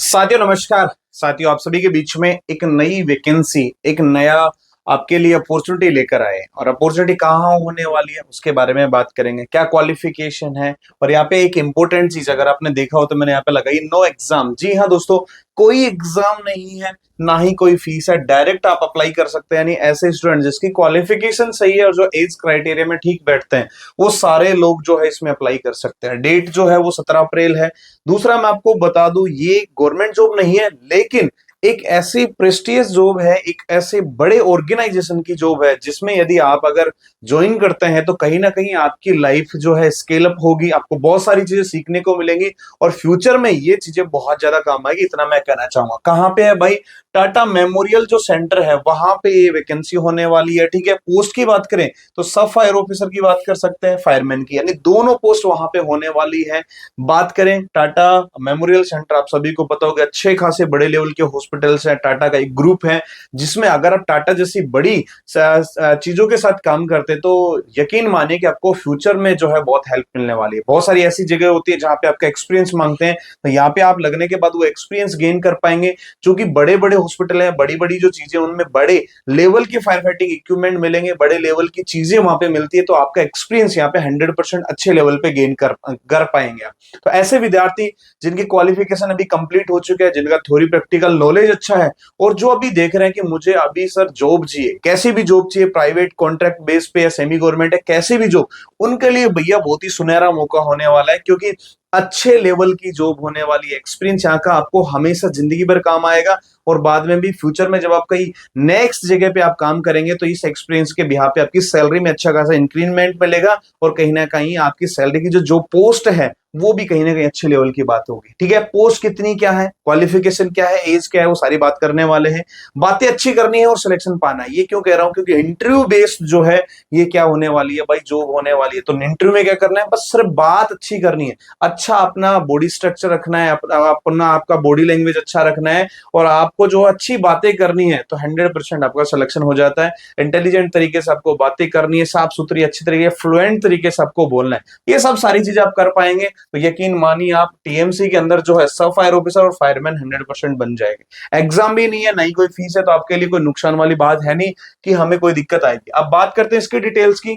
साथियों नमस्कार। साथियों आप सभी के बीच में एक नई वैकेंसी, एक नया आपके लिए अपॉर्चुनिटी लेकर आए और अपॉर्चुनिटी कहाँ होने वाली है उसके बारे में बात करेंगे। क्या क्वालिफिकेशन है और यहाँ पे एक इंपॉर्टेंट चीज अगर आपने देखा हो तो मैंने यहाँ पे लगाई नो एग्जाम। जी हाँ दोस्तों, कोई एग्जाम नहीं है, ना ही कोई फीस है, डायरेक्ट आप अप्लाई कर सकते हैं। यानी ऐसे स्टूडेंट जिसकी क्वालिफिकेशन सही है और जो एज क्राइटेरिया में ठीक बैठते हैं वो सारे लोग जो है इसमें अप्लाई कर सकते हैं। डेट जो है वो 17 अप्रैल है। दूसरा मैं आपको बता दूं, ये गवर्नमेंट जॉब नहीं है लेकिन एक ऐसी प्रेस्टिजियस जॉब है, एक ऐसे बड़े ऑर्गेनाइजेशन की जॉब है जिसमें यदि आप अगर ज्वाइन करते हैं तो कहीं ना कहीं आपकी लाइफ जो है स्केल अप होगी, आपको बहुत सारी चीजें सीखने को मिलेंगी और फ्यूचर में ये चीजें बहुत ज्यादा काम आएगी। इतना मैं कहना चाहूंगा। कहाँ पे है भाई? टाटा मेमोरियल जो सेंटर है वहां पे ये वैकेंसी होने वाली है। ठीक है, पोस्ट की बात करें तो सब फायर ऑफिसर की बात कर सकते हैं, फायरमैन की, यानी दोनों पोस्ट वहां पे होने वाली है। बात करें टाटा मेमोरियल सेंटर, आप सभी को पता होगा अच्छे खासे बड़े लेवल के हॉस्पिटल्स हैं, टाटा का एक ग्रुप है जिसमें अगर आप टाटा जैसी बड़ी चीजों के साथ काम करते हैं तो यकीन मानिए कि आपको फ्यूचर में जो है बहुत हेल्प मिलने वाली है। बहुत सारी ऐसी जगह होती है जहां पे आपका एक्सपीरियंस मांगते हैं, तो यहाँ पे आप लगने के बाद वो एक्सपीरियंस गेन कर पाएंगे। क्योंकि बड़े बड़े हॉस्पिटल है, बड़ी बड़ी जो चीजें उनमें बड़े लेवल की फायर फाइटिंग इक्विपमेंट मिलेंगे, बड़े लेवल की चीजें वहां पे मिलती है, तो आपका एक्सपीरियंस यहाँ पे 100% अच्छे लेवल पे गेन कर पाएंगे आप। तो ऐसे विद्यार्थी जिनकी क्वालिफिकेशन अभी कंप्लीट हो चुके हैं, जिनका थ्योरी प्रैक्टिकल नॉलेज अच्छा है और जो अभी देख रहे हैं कि मुझे अभी सर जॉब चाहिए, कैसी भी जॉब चाहिए, प्राइवेट कॉन्ट्रैक्ट बेस पे या सेमी गवर्नमेंट है, कैसी भी जॉब, उनके लिए भैया बहुत ही सुनहरा मौका होने वाला है। क्योंकि अच्छे लेवल की जॉब होने वाली है, एक्सपीरियंस यहाँ का आपको हमेशा जिंदगी भर काम आएगा और बाद में भी फ्यूचर में जब आप कहीं नेक्स्ट जगह पे आप काम करेंगे तो इस एक्सपीरियंस के बिहाफ पे आपकी सैलरी में अच्छा खासा इंक्रीमेंट मिलेगा और कहीं ना कहीं आपकी सैलरी की जो पोस्ट है वो भी कहीं ना कहीं अच्छे लेवल की बात होगी। ठीक है, पोस्ट कितनी क्या है, क्वालिफिकेशन क्या है, एज क्या है, वो सारी बात करने वाले हैं। बातें अच्छी करनी है और सिलेक्शन पाना है। ये क्यों कह रहा हूं? क्योंकि इंटरव्यू बेस्ड जो है ये क्या होने वाली है भाई, जॉब होने वाली है। तो इंटरव्यू में क्या करना है? बस सिर्फ बात अच्छी करनी है, अच्छा अपना बॉडी स्ट्रक्चर रखना है, अपना आपका बॉडी लैंग्वेज अच्छा रखना है और आपको जो अच्छी बातें करनी है तो 100% आपका सिलेक्शन हो जाता है। इंटेलिजेंट तरीके से आपको बातें करनी है, साफ सुथरी अच्छी तरीके फ्लुएंट तरीके से आपको बोलना है। ये सब सारी चीजें आप कर पाएंगे तो यकीन मानिए आप टीएमसी के अंदर जो है सब फायर ऑफिसर और फायरमैन 100% बन जाएंगे। एग्जाम भी नहीं है, नहीं कोई फीस है, तो आपके लिए कोई नुकसान वाली बात है नहीं कि हमें कोई दिक्कत आएगी। अब बात करते हैं इसकी डिटेल्स की,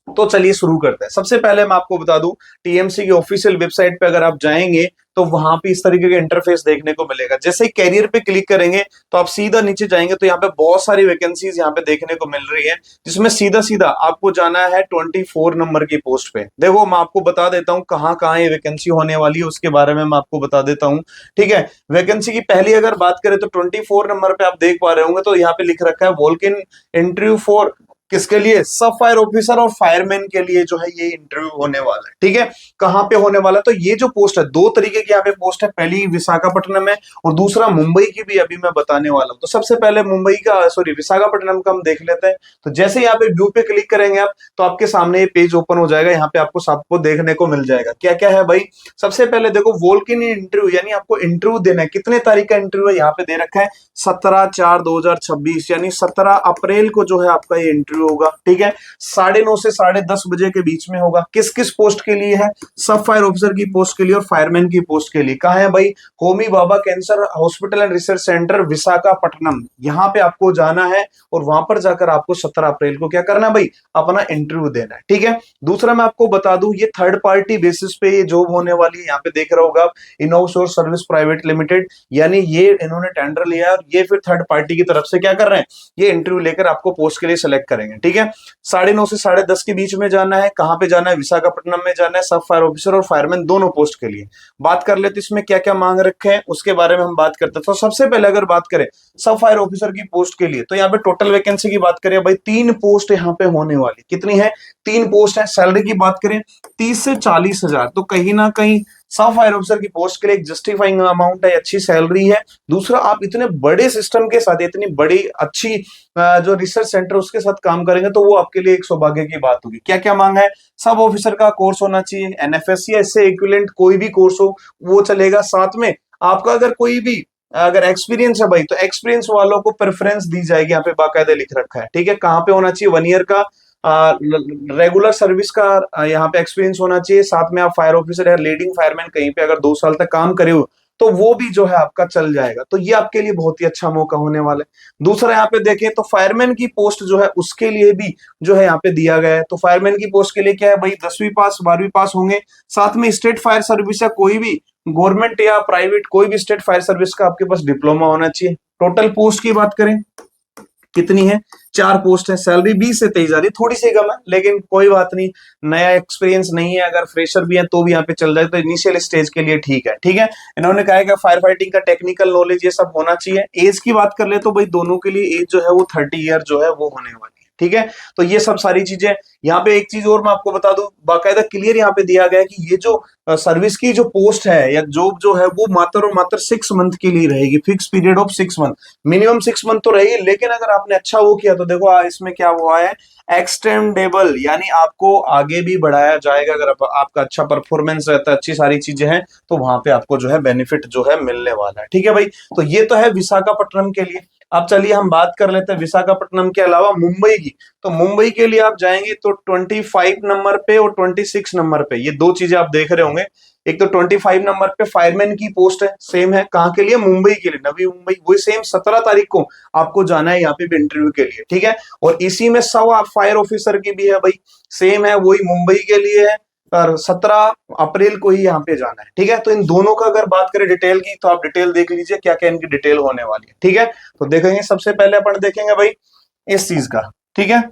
तो चलिए शुरू करते हैं। सबसे पहले मैं आपको बता दूं, टीएमसी की ऑफिशियल वेबसाइट पे अगर आप जाएंगे तो वहां पे इस तरीके का इंटरफेस देखने को मिलेगा। जैसे ही कैरियर पे क्लिक करेंगे तो आप सीधा नीचे जाएंगे तो यहाँ पे बहुत सारी वैकेंसीज यहाँ पे देखने को मिल रही है, जिसमें सीधा सीधा आपको जाना है 24 नंबर की पोस्ट पे। देखो मैं आपको बता देता हूँ कहाँ कहाँ ये वैकेंसी होने वाली है, उसके बारे में मैं आपको बता देता हूँ। ठीक है, वैकेंसी की पहली अगर बात करें तो 24 नंबर पे आप देख पा रहे होंगे तो यहाँ पे लिख रखा है वॉक इन इंटरव्यू फॉर, किसके लिए? सब फायर ऑफिसर और फायरमैन के लिए जो है ये इंटरव्यू होने वाला है। ठीक है, कहाँ पे होने वाला है? तो ये जो पोस्ट है, दो तरीके की यहाँ पे पोस्ट है, पहली विशाखापट्टनम है और दूसरा मुंबई की भी अभी मैं बताने वाला हूँ। तो सबसे पहले मुंबई का, सॉरी विशाखापट्टनम का हम देख लेते हैं। तो जैसे यहाँ पे व्यू पे क्लिक करेंगे आप तो आपके सामने ये पेज ओपन हो जाएगा। यहाँ पे आपको सबको देखने को मिल जाएगा क्या क्या है भाई। सबसे पहले देखो वॉक इन इंटरव्यू, यानी आपको इंटरव्यू देना है। कितने तारीख का इंटरव्यू है? यहाँ पे दे रखा है 17/4/2026, यानी 17 अप्रैल को जो है आपका ये इंटरव्यू होगा। ठीक है, 9:30 से 10:30 बजे के बीच में होगा। किस किस पोस्ट के लिए है? सब फायर ऑफिसर की पोस्ट के लिए और फायरमैन की पोस्ट के लिए। कहा है भाई? Homi Bhabha cancer hospital and research centre Visakhapatnam, यहाँ पे आपको जाना है और वहां पर जाकर आपको 17 अप्रैल को क्या करना है भाई? अपना इंटरव्यू देना है। ठीक है, दूसरा मैं आपको बता दूं, ये थर्ड पार्टी बेसिस पे ये जॉब होने वाली है। यहाँ पे देख रहे होगा आप, इनोसोर्स सर्विस प्राइवेट लिमिटेड, यानी ये इन्होंने टेंडर लिया और ये फिर थर्ड पार्टी की तरफ से क्या कर रहे हैं? ये इंटरव्यू लेकर आपको पोस्ट के लिए सिलेक्ट करेंगे। ठीक है, 9:30 से 10:30 के बीच में जाना है। कहां पे जाना है? विशाखापट्टनम में जाना है, सब फायर ऑफिसर और फायरमैन दोनों पोस्ट के लिए। बात कर लेते इसमें क्या क्या मांग रखे हैं उसके बारे में हम बात करते हैं। तो सबसे पहले अगर बात करें सब फायर ऑफिसर की पोस्ट के लिए तो यहाँ पे टोटल वैकेंसी की बात करें भाई, 3 पोस्ट यहाँ पे होने वाली। कितनी है? 3 पोस्ट है। सैलरी की बात करें 30 से 40 हजार, तो कहीं ना कहीं सब फायर ऑफिसर की पोस्ट के लिए एक जस्टिफाइंग अमाउंट है, अच्छी सैलरी है। दूसरा, आप इतने बड़े सिस्टम के साथ, इतनी बड़ी अच्छी जो रिसर्च सेंटर उसके साथ काम करेंगे तो वो आपके लिए एक सौभाग्य की बात होगी। क्या क्या मांग है? सब ऑफिसर का कोर्स होना चाहिए, एनएफएससी या इससे इक्विवेलेंट कोई भी कोर्स हो वो चलेगा। साथ में आपका अगर कोई भी अगर एक्सपीरियंस है भाई तो एक्सपीरियंस वालों को प्रेफरेंस दी जाएगी, यहाँ पे बाकायदा लिख रखा है। ठीक है, कहाँ पे होना चाहिए? 1 ईयर का रेगुलर सर्विस का यहाँ पे एक्सपीरियंस होना चाहिए। साथ में आप फायर ऑफिसर या लीडिंग फायरमैन कहीं पे अगर 2 साल तक काम करे हो तो वो भी जो है आपका चल जाएगा। तो ये आपके लिए बहुत ही अच्छा मौका होने वाला है। दूसरा यहाँ पे देखें तो फायरमैन की पोस्ट जो है उसके लिए भी जो है यहाँ पे दिया गया है। तो फायरमैन की पोस्ट के लिए क्या है भाई, 10वीं पास 12वीं पास होंगे, साथ में स्टेट फायर सर्विस या कोई भी गवर्नमेंट या प्राइवेट कोई भी स्टेट फायर सर्विस का आपके पास डिप्लोमा होना चाहिए। टोटल पोस्ट की बात करें कितनी है, 4 पोस्ट है। सैलरी 20 से 23 आ रही, थोड़ी सी कम है लेकिन कोई बात नहीं, नया एक्सपीरियंस नहीं है, अगर फ्रेशर भी है तो भी यहाँ पे चल जाए, तो इनिशियल स्टेज के लिए ठीक है। ठीक है, इन्होंने कहा है कि फायर फाइटिंग का टेक्निकल नॉलेज ये सब होना चाहिए। एज की बात कर ले तो भाई दोनों के लिए एज जो है वो 30 ईयर जो है वो होने वाली है। ठीक है, तो ये सब सारी चीजें। यहाँ पे एक चीज और मैं आपको बता दूं, बाकायदा क्लियर यहाँ पे दिया गया है कि ये जो सर्विस की जो पोस्ट है या जॉब जो है वो मात्र और मात्र 6 मंथ के लिए रहेगी, fix period of 6 month, minimum 6 month तो रहेगी। लेकिन अगर आपने अच्छा वो किया तो देखो इसमें क्या हुआ है, एक्सटेंडेबल, यानी आपको आगे भी बढ़ाया जाएगा। अगर आपका अच्छा परफॉर्मेंस रहता है, अच्छी सारी चीजें हैं, तो वहां पे आपको जो है बेनिफिट जो है मिलने वाला है। ठीक है भाई, तो ये तो है विशाखापट्टनम के लिए। अब चलिए हम बात कर लेते हैं विशाखापट्टनम के अलावा मुंबई की। तो मुंबई के लिए आप जाएंगे तो 25 नंबर पे और 26 नंबर पे ये 2 चीजें आप देख रहे होंगे। एक तो 25 नंबर पे फायरमैन की पोस्ट है, सेम है, कहाँ के लिए, मुंबई के लिए, नवी मुंबई। वही सेम 17 तारीख को आपको जाना है यहाँ पे भी इंटरव्यू के लिए। ठीक है, और इसी में 100 फायर ऑफिसर की भी है भाई, सेम है, वही मुंबई के लिए है, और 17 अप्रैल को ही यहाँ पे जाना है। ठीक है, तो इन दोनों का अगर बात करें डिटेल की, तो आप डिटेल देख लीजिए क्या क्या इनकी डिटेल होने वाली है। ठीक है, तो देखेंगे, सबसे पहले अपन देखेंगे भाई इस चीज का। ठीक है,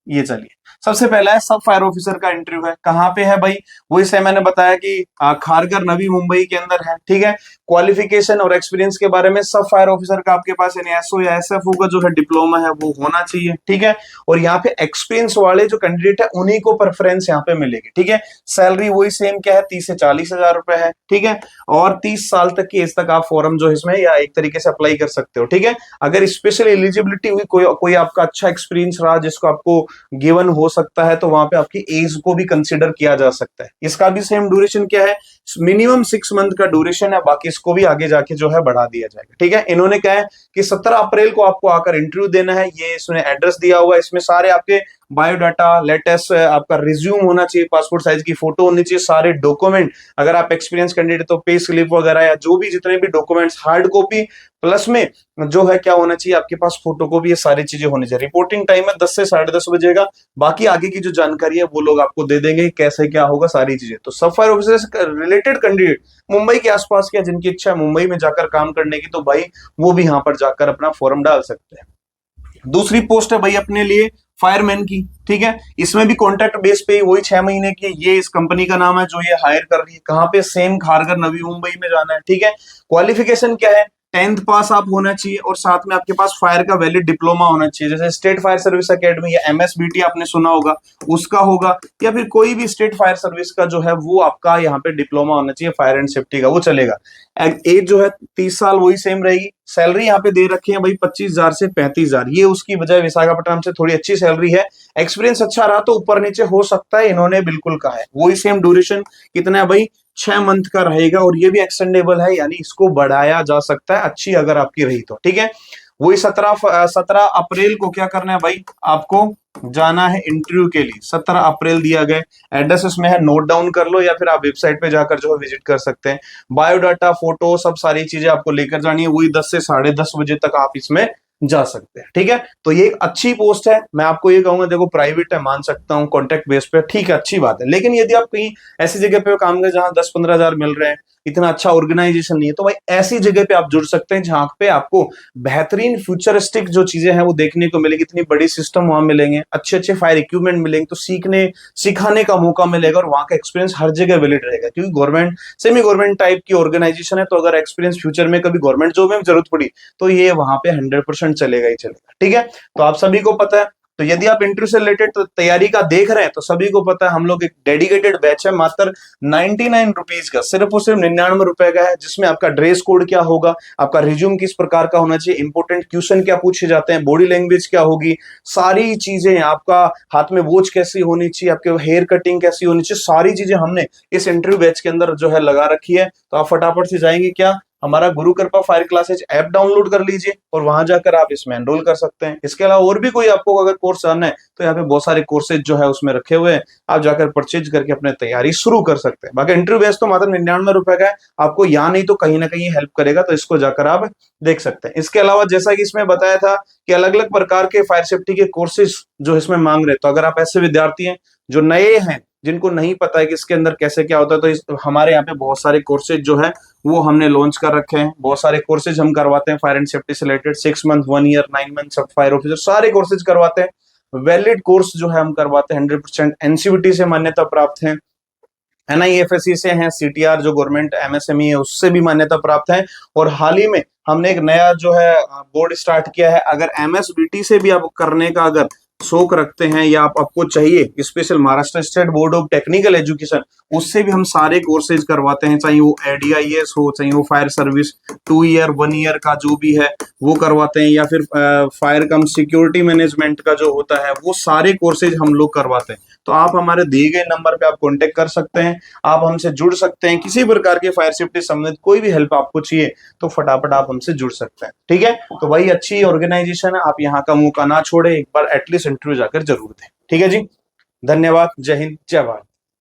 ये चलिए, सबसे पहला है सब फायर ऑफिसर का इंटरव्यू है। कहाँ पे है भाई, वही से मैंने बताया कि खारगर नवी मुंबई के अंदर है। ठीक है, क्वालिफिकेशन और एक्सपीरियंस के बारे में, सब फायर ऑफिसर का आपके पास एसओ या एसएफओ का जो है डिप्लोमा है वो होना चाहिए। ठीक है, और यहाँ पे एक्सपीरियंस वाले जो कैंडिडेट है उन्हीं को प्रेफरेंस यहाँ पे मिलेगी। ठीक है, सैलरी वही सेम क्या है, 30 से 40 हजार रुपए है। ठीक है, और 30 साल तक की एज तक आप फॉर्म जो इसमें या एक तरीके से अप्लाई कर सकते हो। ठीक है, अगर स्पेशल एलिजिबिलिटी हुई, कोई आपका अच्छा एक्सपीरियंस रहा जिसको आपको गिवन हो सकता है, तो वहां पे आपकी एज को भी कंसीडर किया जा सकता है। इसका भी सेम ड्यूरेशन क्या है, मिनिमम 6 मंथ का ड्यूरेशन है, बाकी इसको भी आगे जाके जो है बढ़ा दिया जाएगा। ठीक है, इन्होंने कहा है कि 17 अप्रैल को आपको आकर इंटरव्यू देना है। ये इसमें एड्रेस दिया हुआ है, इसमें सारे आपके बायोडाटा, लेटेस्ट आपका रिज्यूम होना चाहिए, पासपोर्ट साइज की फोटो होनी चाहिए, सारे डॉक्यूमेंट, अगर आप एक्सपीरियंस कैंडिडेट तो पे स्लिप वगैरह या जो भी जितने भी डॉक्यूमेंट्स, हार्ड कॉपी, प्लस में जो है क्या होना चाहिए आपके पास, फोटो कॉपी, ये सारी चीजें होनी चाहिए। रिपोर्टिंग टाइम है 10 से 10:30 बजे का। बाकी आगे की जो जानकारी है वो लोग आपको दे देंगे, कैसे क्या होगा सारी चीजें। तो सब फायर ऑफिसर से रिलेटेड कैंडिडेट मुंबई के आसपास के, जिनकी इच्छा है मुंबई में जाकर काम करने की, तो भाई वो भी यहाँ पर जाकर अपना फॉर्म डाल सकते हैं। दूसरी पोस्ट है भाई अपने लिए फायरमैन की। ठीक है, इसमें भी कॉन्ट्रैक्ट बेस पे वही 6 महीने की, ये इस कंपनी का नाम है जो ये हायर कर रही है। कहाँ पे, सेम खारगर नवी मुंबई में जाना है। ठीक है, क्वालिफिकेशन क्या है, 10th पास आप होना चाहिए और साथ में आपके पास फायर का वैलिड डिप्लोमा होना चाहिए। जैसे स्टेट फायर सर्विस एकेडमी या एमएसबीटी आपने सुना होगा, उसका होगा, या फिर कोई भी स्टेट फायर सर्विस का जो है वो आपका यहाँ पे डिप्लोमा होना चाहिए, फायर एंड सेफ्टी का, वो चलेगा। एज जो है 30 साल वही सेम रहेगी। सैलरी यहाँ पे दे रखी है भाई 25,000 से 35,000, ये उसकी बजाय विशाखापट्टनम से थोड़ी अच्छी सैलरी है। एक्सपीरियंस अच्छा रहा तो ऊपर नीचे हो सकता है, इन्होंने बिल्कुल कहा है। वही सेम ड्यूरेशन कितना है भाई, 6 मंथ का रहेगा, और ये भी एक्सटेंडेबल है, यानी इसको बढ़ाया जा सकता है, अच्छी अगर आपकी रही तो। ठीक है, वही 17 अप्रैल को क्या करना है भाई, आपको जाना है इंटरव्यू के लिए। 17 अप्रैल दिया गया, एड्रेस उसमें है, नोट डाउन कर लो, या फिर आप वेबसाइट पे जाकर जो है विजिट कर सकते हैं। बायोडाटा, फोटो, सब सारी चीजें आपको लेकर जानी है। वही 10 से 10:30 बजे तक आप इसमें जा सकते हैं। ठीक है, तो ये एक अच्छी पोस्ट है। मैं आपको ये कहूंगा, देखो प्राइवेट है, मान सकता हूँ, कॉन्ट्रैक्ट बेस पे, ठीक है, अच्छी बात है। लेकिन यदि आप कहीं ऐसी जगह पे काम करें जहां 10-15 हजार मिल रहे हैं, इतना अच्छा ऑर्गेनाइजेशन नहीं है, तो भाई ऐसी जगह पे आप जुड़ सकते हैं जहां पे आपको बेहतरीन फ्यूचरिस्टिक जो चीजें हैं वो देखने को मिलेगी। इतनी बड़ी सिस्टम वहां मिलेंगे, अच्छे अच्छे फायर इक्विपमेंट मिलेंगे, तो सीखने सिखाने का मौका मिलेगा, और वहां का एक्सपीरियंस हर जगह वैलिड रहेगा। क्योंकि गवर्नमेंट, सेमी गवर्नमेंट टाइप की ऑर्गेनाइजेशन है, तो अगर एक्सपीरियंस फ्यूचर में कभी गवर्नमेंट जॉब में जरूरत पड़ी तो ये वहां पे 100% चलेगा ही चलेगा। ठीक है, तो आप सभी को पता है। तो यदि आप इंटरव्यू से रिलेटेड तैयारी का देख रहे हैं, तो सभी को पता है हम लोग एक डेडिकेटेड बैच है, मात्र 99 रुपीज का, सिर्फ और सिर्फ 99 रुपए का है, जिसमें आपका ड्रेस कोड क्या होगा, आपका रिज्यूम किस प्रकार का होना चाहिए, इंपोर्टेंट क्वेश्चन क्या पूछे जाते हैं, बॉडी लैंग्वेज क्या होगी, सारी चीजें, आपका हाथ में वॉच कैसी होनी चाहिए, आपके हेयर कटिंग कैसी होनी चाहिए, सारी चीजें हमने इस इंटरव्यू बैच के अंदर जो है लगा रखी है। तो आप फटाफट से जाएंगे क्या, हमारा गुरु कृपा फायर क्लासेज ऐप डाउनलोड कर लीजिए और वहां जाकर आप इसमें एनरोल कर सकते हैं। इसके अलावा और भी कोई आपको अगर कोर्स जानना है तो यहाँ पे बहुत सारे कोर्सेज जो है उसमें रखे हुए हैं, आप जाकर परचेज करके अपने तैयारी शुरू कर सकते हैं। बाकी इंटरव्यू बेस तो मात्र 99 रुपए का है, आपको यहाँ नहीं तो कहीं ना कहीं हेल्प करेगा, तो इसको जाकर आप देख सकते हैं। इसके अलावा जैसा कि इसमें बताया था कि अलग अलग प्रकार के फायर सेफ्टी के कोर्सेज जो इसमें मांग रहे, तो अगर आप ऐसे विद्यार्थी हैं जो नए हैं, जिनको नहीं पता है कि इसके अंदर कैसे क्या होता है, तो हमारे यहाँ पे बहुत सारे कोर्सेज जो है वो हमने लॉन्च कर रखे हैं। बहुत सारे कोर्सेज हम करवाते हैं फायर एंड सेफ्टी से रिलेटेड, 6 मंथ, 1 ईयर, 9 मंथ, सब फायर ऑफिसर सारे कोर्सेज करवाते हैं। वैलिड कोर्स जो है हम करवाते हैं, 100% एनसीवीटी से मान्यता प्राप्त है, NIFSC से हैं, CTR जो गवर्नमेंट MSME है उससे भी मान्यता प्राप्त है। और हाल ही में हमने एक नया जो है बोर्ड स्टार्ट किया है, अगर MSBT से भी आप करने का अगर शौक रखते हैं या आपको चाहिए special Maharashtra state board of technical education, उससे भी हम सारे कोर्सेज करवाते हैं, चाहे वो ADIS हो, चाहे वो फायर सर्विस 2 ईयर 1 ईयर का जो भी है वो करवाते हैं, या फिर फायर कम सिक्योरिटी मैनेजमेंट का जो होता है वो सारे कोर्सेज हम लोग करवाते हैं। तो आप हमारे दिए गए नंबर पे आप कांटेक्ट कर सकते हैं, आप हमसे जुड़ सकते हैं। किसी प्रकार के फायर सेफ्टी संबंधित कोई भी हेल्प आपको चाहिए तो फटाफट आप हमसे जुड़ सकते हैं। ठीक है, तो भाई अच्छी ऑर्गेनाइजेशन है, आप यहाँ का मौका ना छोड़े, एक बार एटलीस्ट इंटरव्यू जाकर जरूर दें। ठीक है जी, धन्यवाद, जय हिंद, जय भारत।